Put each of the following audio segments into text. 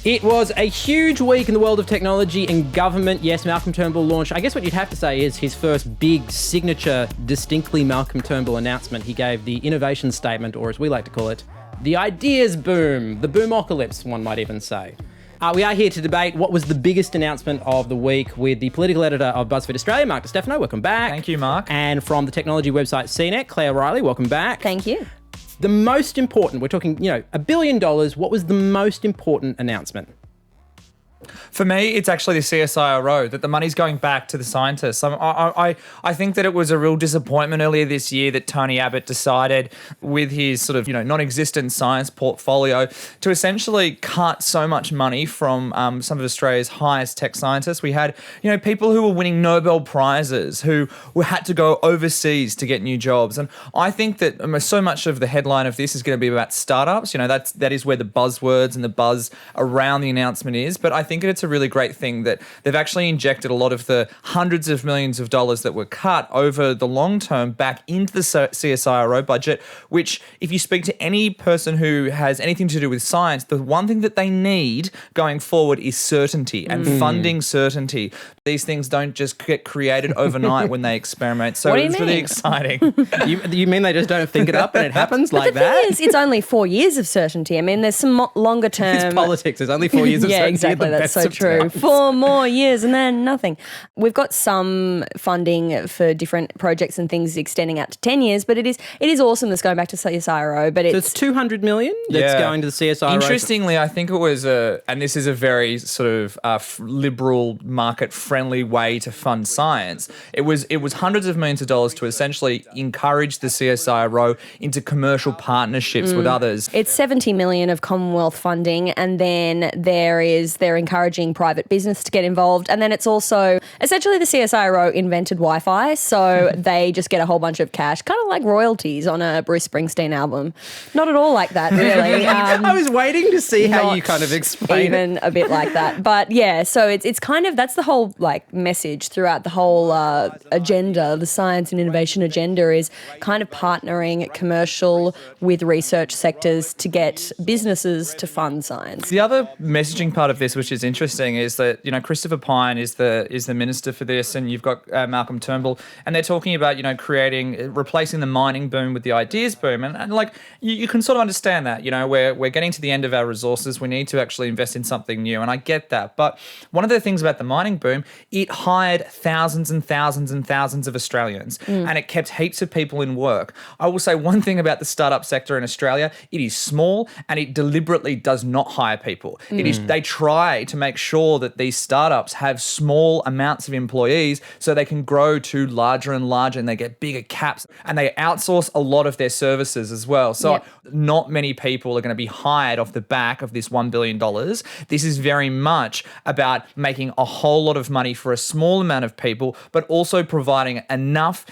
It was a huge week in the world of technology and government. Yes, Malcolm Turnbull launched, I guess what you'd have to say is his first big signature, distinctly Malcolm Turnbull announcement. He gave the innovation statement, or as we like to call it, the ideas boom, the boomocalypse, one might even say. We are here to debate what was the biggest announcement of the week with the political editor of BuzzFeed Australia, Mark DiStefano. Welcome back. Thank you, Mark. And from the technology website CNET, Claire Riley. Welcome back. Thank you. The most important, we're talking, $1 billion. What was the most important announcement? For me, it's actually the CSIRO, that the money's going back to the scientists. I think that it was a real disappointment earlier this year that Tony Abbott decided with his sort of, non-existent science portfolio to essentially cut so much money from some of Australia's highest tech scientists. We had, people who were winning Nobel Prizes who had to go overseas to get new jobs. And I think that so much of the headline of this is going to be about startups. That is where the buzzwords and the buzz around the announcement is. But I think it's a really great thing that they've actually injected a lot of the hundreds of millions of dollars that were cut over the long term back into the CSIRO budget, which if you speak to any person who has anything to do with science, the one thing that they need going forward is certainty and funding certainty. These things don't just get created overnight when they experiment. So it's really exciting. You mean they just don't think it up and it happens like that? The thing is, it's only 4 years of certainty. I mean, there's some longer term... It's politics. There's only 4 years of certainty. Yeah, exactly. That's so true. 4 more years and then nothing. We've got some funding for different projects and things extending out to 10 years, but it is awesome that's going back to CSIRO. But it's 200 million that's going to the CSIRO. Interestingly, I think it was and this is a very sort of liberal, market-friendly way to fund science. It was hundreds of millions of dollars to essentially encourage the CSIRO into commercial partnerships with others. It's 70 million of Commonwealth funding, and then they're encouraging private business to get involved. And then it's also, essentially the CSIRO invented Wi-Fi, so they just get a whole bunch of cash, kind of like royalties on a Bruce Springsteen album. Not at all like that, really. I was waiting to see how you kind of explain even it. A bit like that. But yeah, so it's kind of, that's the whole message throughout the whole agenda, the science and innovation agenda is kind of partnering commercial with research sectors to get businesses to fund science. The other messaging part of this, which is interesting, is that Christopher Pyne is the minister for this, and you've got Malcolm Turnbull, and they're talking about replacing the mining boom with the ideas boom, and you can sort of understand that. We're getting to the end of our resources. We need to actually invest in something new, and I get that. But one of the things about the mining boom, it hired thousands and thousands and thousands of Australians, and it kept heaps of people in work. I will say one thing about the startup sector in Australia: it is small, and it deliberately does not hire people. They try to make sure that these startups have small amounts of employees so they can grow to larger and larger, and they get bigger caps, and they outsource a lot of their services as well. So not many people are going to be hired off the back of this $1 billion. This is very much about making a whole lot of money for a small amount of people, but also providing enough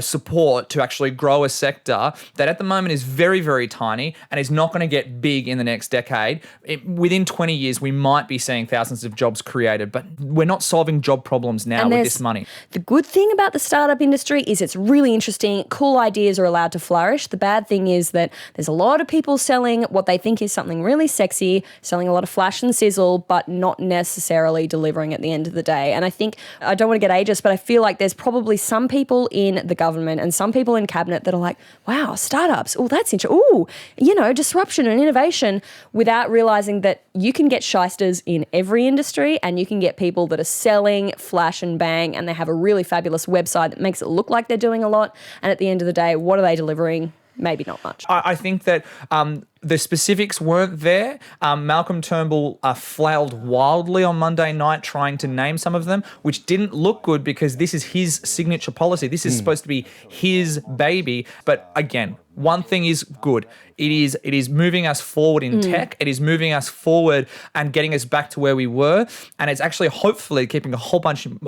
support to actually grow a sector that at the moment is very, very tiny and is not going to get big in the next decade. Within 20 years, we might be seeing thousands of jobs created, but we're not solving job problems now with this money. The good thing about the startup industry is it's really interesting. Cool ideas are allowed to flourish. The bad thing is that there's a lot of people selling what they think is something really sexy, selling a lot of flash and sizzle, but not necessarily delivering at the end of the day. And I think, I don't want to get ageist, but I feel like there's probably some people in the government and some people in cabinet that are like, wow, startups, oh, that's interesting. Oh, disruption and innovation, without realising that you can get shysters in every industry, and you can get people that are selling flash and bang, and they have a really fabulous website that makes it look like they're doing a lot. And at the end of the day, what are they delivering? Maybe not much. I think that the specifics weren't there. Malcolm Turnbull flailed wildly on Monday night trying to name some of them, which didn't look good because this is his signature policy. This is supposed to be his baby. But again, one thing is good. It is moving us forward in tech. It is moving us forward and getting us back to where we were. And it's actually hopefully keeping a whole bunch of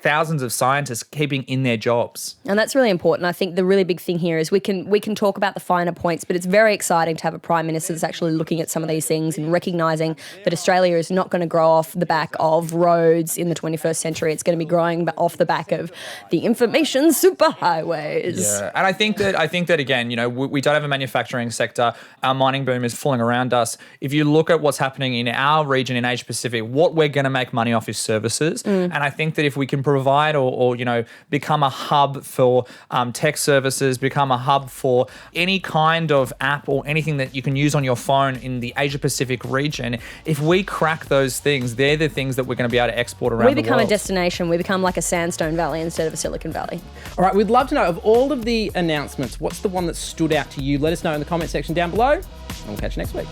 thousands of scientists keeping in their jobs. And that's really important. I think the really big thing here is we can talk about the finer points, but it's very exciting to have a Prime Minister that's actually looking at some of these things and recognising that Australia is not going to grow off the back of roads in the 21st century. It's going to be growing off the back of the information superhighways. Yeah, and I think that again, we don't have a manufacturing mining sector. Our mining boom is falling around us. If you look at what's happening in our region in Asia Pacific, what we're going to make money off is services. And I think that if we can provide or become a hub for tech services, become a hub for any kind of app or anything that you can use on your phone in the Asia Pacific region, if we crack those things, they're the things that we're going to be able to export around the world. We become a destination. We become like a sandstone valley instead of a Silicon Valley. All right, we'd love to know, of all of the announcements, what's the one that stood out to you? Let us know in the comment section down below, and we'll catch you next week.